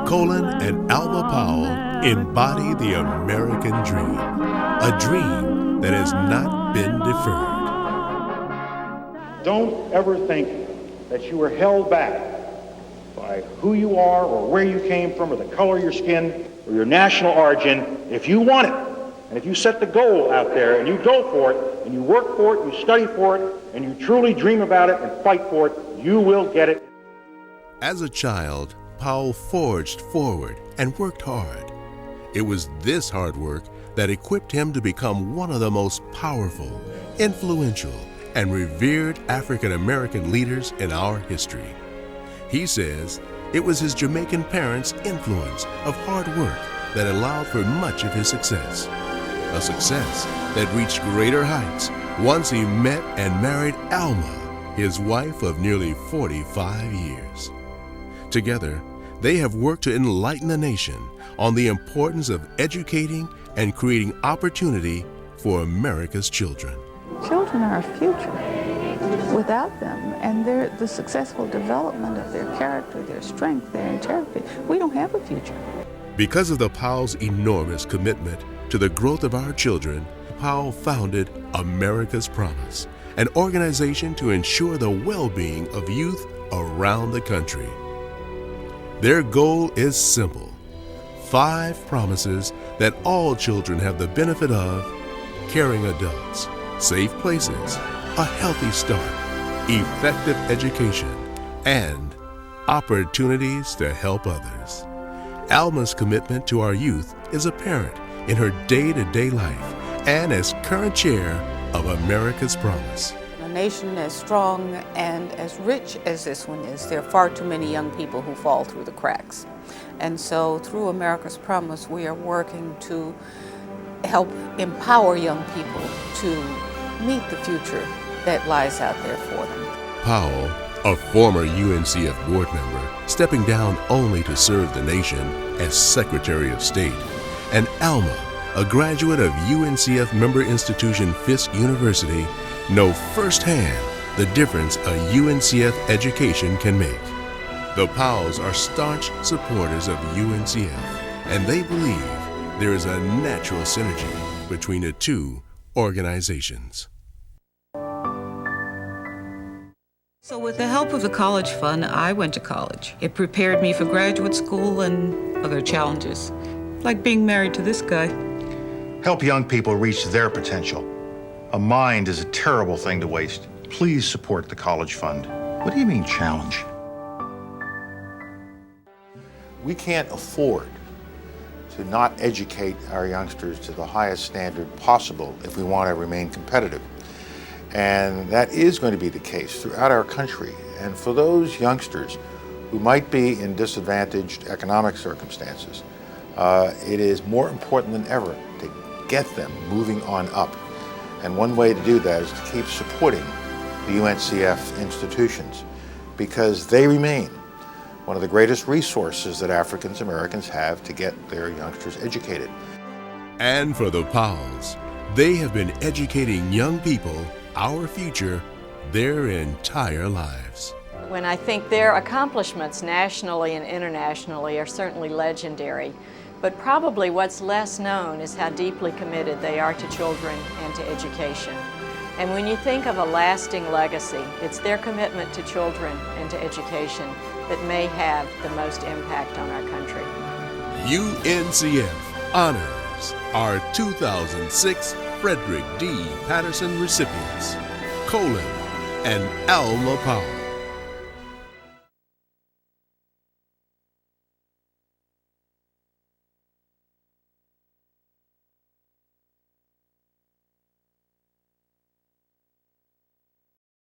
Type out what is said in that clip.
Colin and Alma Powell embody the American dream, a dream that has not been deferred. Don't ever think that you were held back by who you are or where you came from or the color of your skin or your national origin. If you want it, and if you set the goal out there and you go for it and you work for it, you study for it, and you truly dream about it and fight for it, you will get it. As a child, Powell forged forward and worked hard. It was this hard work that equipped him to become one of the most powerful, influential, and revered African American leaders in our history. He says it was his Jamaican parents' influence of hard work that allowed for much of his success. A success that reached greater heights once he met and married Alma, his wife of nearly 45 years. Together, they have worked to enlighten the nation on the importance of educating and creating opportunity for America's children. Children are our future. Without them and the successful development of their character, their strength, their integrity, we don't have a future. Because of the Powells' enormous commitment to the growth of our children, Powell founded America's Promise, an organization to ensure the well-being of youth around the country. Their goal is simple: 5 promises that all children have the benefit of: caring adults, safe places, a healthy start, effective education, and opportunities to help others. Alma's commitment to our youth is apparent in her day-to-day life and as current chair of America's Promise. A nation as strong and as rich as this one is, there are far too many young people who fall through the cracks. And so through America's Promise, we are working to help empower young people to meet the future that lies out there for them. Powell, a former UNCF board member, stepping down only to serve the nation as Secretary of State, and Alma, a graduate of UNCF member institution Fisk University, know firsthand the difference a UNCF education can make. The Powells are staunch supporters of UNCF, and they believe there is a natural synergy between the two organizations. So with the help of the college fund, I went to college. It prepared me for graduate school and other challenges, like being married to this guy. Help young people reach their potential. A mind is a terrible thing to waste. Please support the college fund. What do you mean challenge? We can't afford to not educate our youngsters to the highest standard possible if we want to remain competitive. And that is going to be the case throughout our country. And for those youngsters who might be in disadvantaged economic circumstances, it is more important than ever to get them moving on up. And one way to do that is to keep supporting the UNCF institutions, because they remain one of the greatest resources that African Americans have to get their youngsters educated. And for the Powells, they have been educating young people, our future, their entire lives. When I think their accomplishments nationally and internationally are certainly legendary, but probably what's less known is how deeply committed they are to children and to education. And when you think of a lasting legacy, it's their commitment to children and to education that may have the most impact on our country. UNCF honors our 2006 Frederick D. Patterson recipients, Colin and Alma Powell.